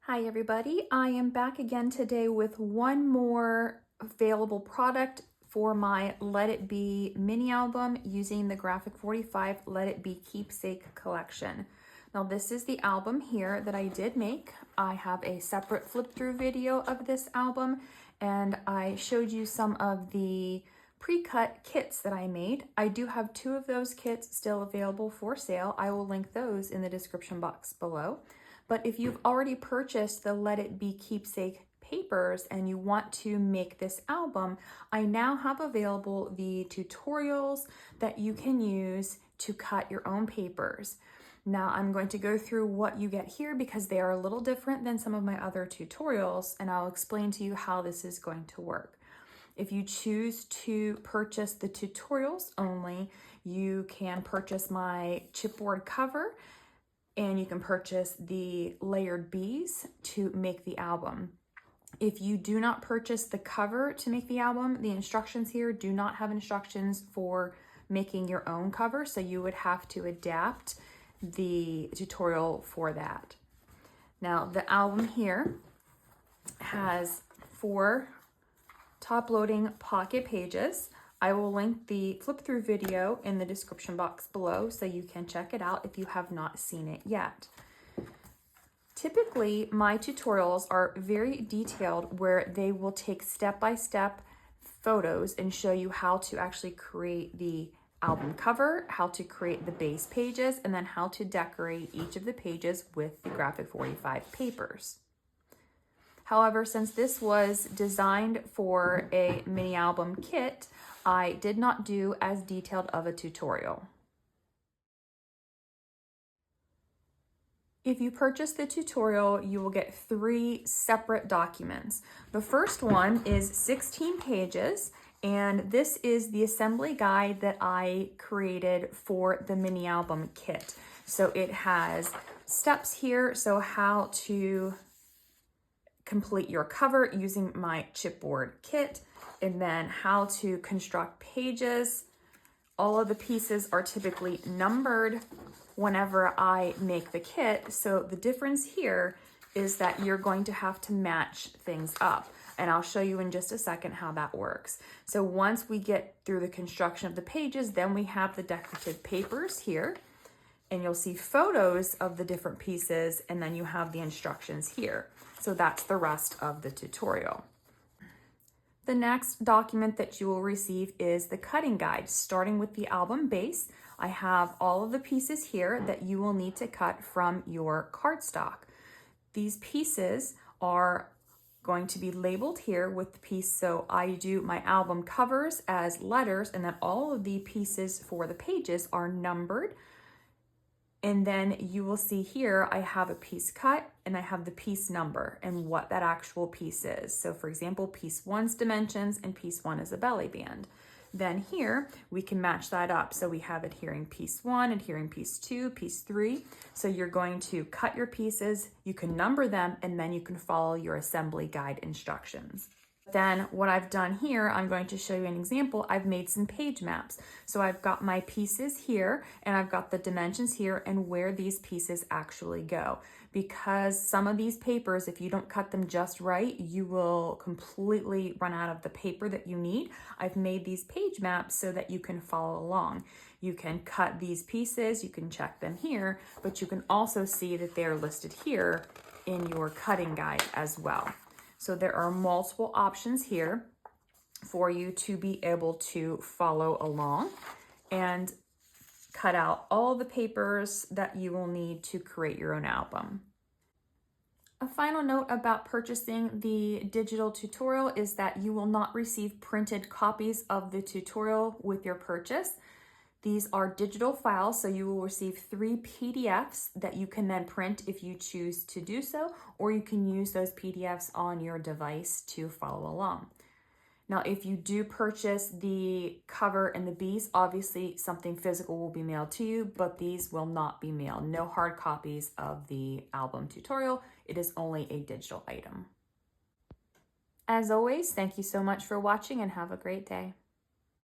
Hi everybody, I am back again today with one more available product for my Let It Be mini album using the Graphic 45 Let It Be Keepsake collection. Now this is the album here that I did make. I have a separate flip through video of this album and I showed you some of the pre-cut kits that I made. I do have two of those kits still available for sale. I will link those in the description box below. But if you've already purchased the Let It Be Keepsake papers and you want to make this album, I now have available the tutorials that you can use to cut your own papers. Now I'm going to go through what you get here because they are a little different than some of my other tutorials, and I'll explain to you how this is going to work. If you choose to purchase the tutorials only, you can purchase my chipboard cover, and you can purchase the layered bees to make the album. If you do not purchase the cover to make the album, the instructions here do not have instructions for making your own cover, so you would have to adapt the tutorial for that. Now, the album here has 4 top-loading pocket pages. I will link the flip through video in the description box below so you can check it out if you have not seen it yet. Typically, my tutorials are very detailed where they will take step-by-step photos and show you how to actually create the album cover, how to create the base pages, and then how to decorate each of the pages with the Graphic 45 papers. However, since this was designed for a mini album kit, I did not do as detailed of a tutorial. If you purchase the tutorial, you will get 3 separate documents. The first one is 16 pages, and this is the assembly guide that I created for the mini album kit. So it has steps here, so how to complete your cover using my chipboard kit, and then how to construct pages. All of the pieces are typically numbered whenever I make the kit. So the difference here is that you're going to have to match things up. And I'll show you in just a second how that works. So once we get through the construction of the pages, then we have the decorative papers here. And you'll see photos of the different pieces, and then you have the instructions here. So that's the rest of the tutorial. The next document that you will receive is the cutting guide, starting with the album base. I have all of the pieces here that you will need to cut from your cardstock. These pieces are going to be labeled here with the piece. So I do my album covers as letters, and then all of the pieces for the pages are numbered. And then you will see here, I have a piece cut and I have the piece number and what that actual piece is. So for example, piece 1's dimensions and piece 1 is a belly band. Then here we can match that up. So we have adhering piece 1, adhering piece 2, piece 3. So you're going to cut your pieces, you can number them, and then you can follow your assembly guide instructions. Then what I've done here, I'm going to show you an example. I've made some page maps. So I've got my pieces here and I've got the dimensions here and where these pieces actually go. Because some of these papers, if you don't cut them just right, you will completely run out of the paper that you need. I've made these page maps so that you can follow along. You can cut these pieces, you can check them here, but you can also see that they are listed here in your cutting guide as well. So there are multiple options here for you to be able to follow along and cut out all the papers that you will need to create your own album. A final note about purchasing the digital tutorial is that you will not receive printed copies of the tutorial with your purchase. These are digital files, so you will receive 3 PDFs that you can then print if you choose to do so, or you can use those PDFs on your device to follow along. Now, if you do purchase the cover and the bees, obviously something physical will be mailed to you, but these will not be mailed. No hard copies of the album tutorial. It is only a digital item. As always, thank you so much for watching and have a great day.